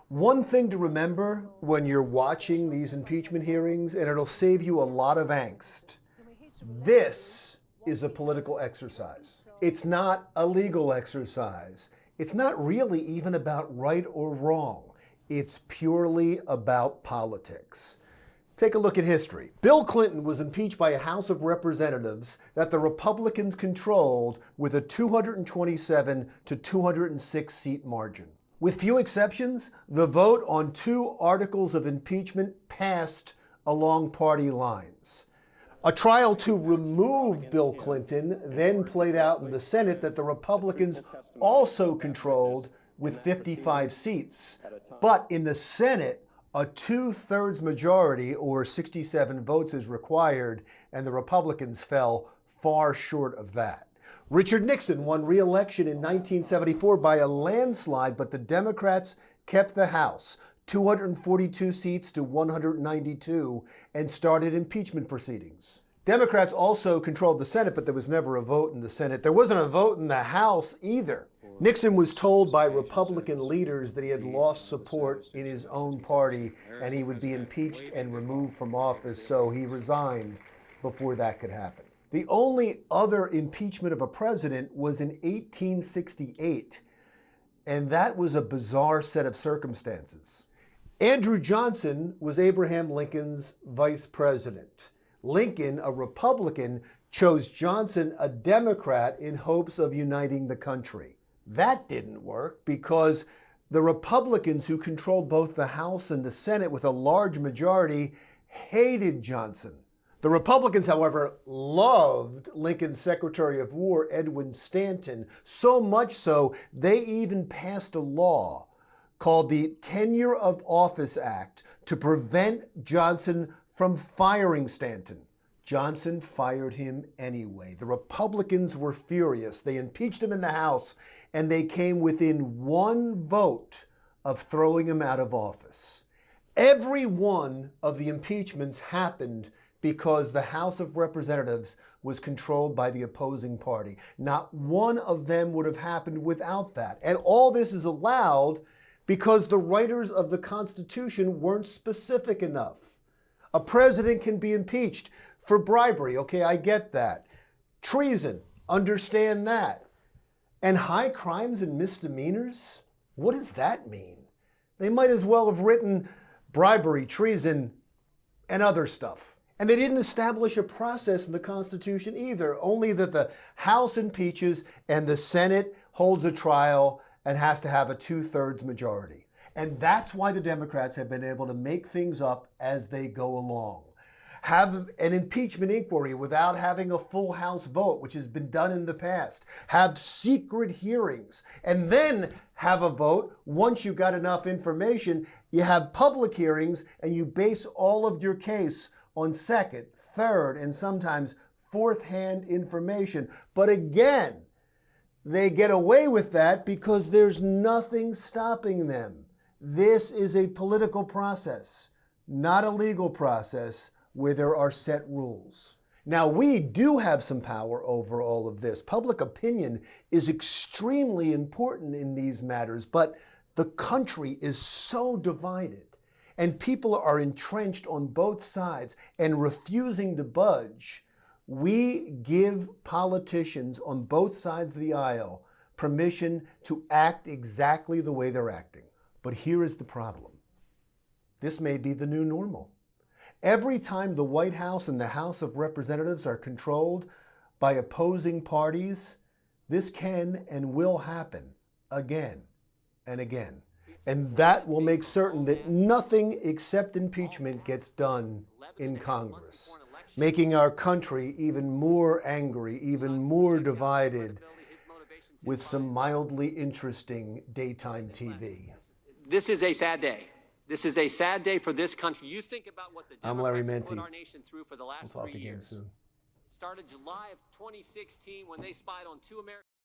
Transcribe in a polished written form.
One thing to remember when you're watching these impeachment hearings, and it'll save you a lot of angst, this is a political exercise. It's not a legal exercise. It's not really even about right or wrong. It's purely about politics. Take a look at history. Bill Clinton was impeached by a House of Representatives that the Republicans controlled with a 227 to 206 seat margin. With few exceptions, the vote on 2 articles of impeachment passed along party lines. A trial to remove Bill Clinton then played out in the Senate that the Republicans also controlled with 55 seats. But in the Senate, a 2/3 majority, or 67 votes, is required, and the Republicans fell far short of that. Richard Nixon won re-election in 1974 by a landslide, but the Democrats kept the House, 242 seats to 192, and started impeachment proceedings. Democrats also controlled the Senate, but there was never a vote in the Senate. There wasn't a vote in the House either. Nixon was told by Republican leaders that he had lost support in his own party and he would be impeached and removed from office, so he resigned before that could happen. The only other impeachment of a president was in 1868, and that was a bizarre set of circumstances. Andrew Johnson was Abraham Lincoln's vice president. Lincoln, a Republican, chose Johnson, a Democrat, in hopes of uniting the country. That didn't work because the Republicans, who controlled both the House and the Senate with a large majority, hated Johnson. The Republicans, however, loved Lincoln's Secretary of War, Edwin Stanton, so much so they even passed a law called the Tenure of Office Act to prevent Johnson from firing Stanton. Johnson fired him anyway. The Republicans were furious. They impeached him in the House, and they came within 1 vote of throwing him out of office. Every one of the impeachments happened because the House of Representatives was controlled by the opposing party. Not one of them would have happened without that. And all this is allowed because the writers of the Constitution weren't specific enough. A president can be impeached for bribery. Okay, I get that. Treason, understand that. And high crimes and misdemeanors? What does that mean? They might as well have written bribery, treason, and other stuff. And they didn't establish a process in the Constitution either, only that the House impeaches and the Senate holds a trial and has to have a 2/3 majority. And that's why the Democrats have been able to make things up as they go along. Have an impeachment inquiry without having a full House vote, which has been done in the past. Have secret hearings, and then have a vote. Once you've got enough information, you have public hearings, and you base all of your case on second, third, and sometimes fourth-hand information. But again, they get away with that because there's nothing stopping them. This is a political process, not a legal process where there are set rules. Now, we do have some power over all of this. Public opinion is extremely important in these matters, but the country is so divided, and people are entrenched on both sides and refusing to budge. We give politicians on both sides of the aisle permission to act exactly the way they're acting. But here is the problem. This may be the new normal. Every time the White House and the House of Representatives are controlled by opposing parties, this can and will happen again and again. And that will make certain that nothing except impeachment gets done in Congress, making our country even more angry, even more divided, with some mildly interesting daytime TV. This is a sad day. This is a sad day for this country. You think about what the Democrats have put our nation through for the last 3 years. Soon. Started July of 2016 when they spied on 2 American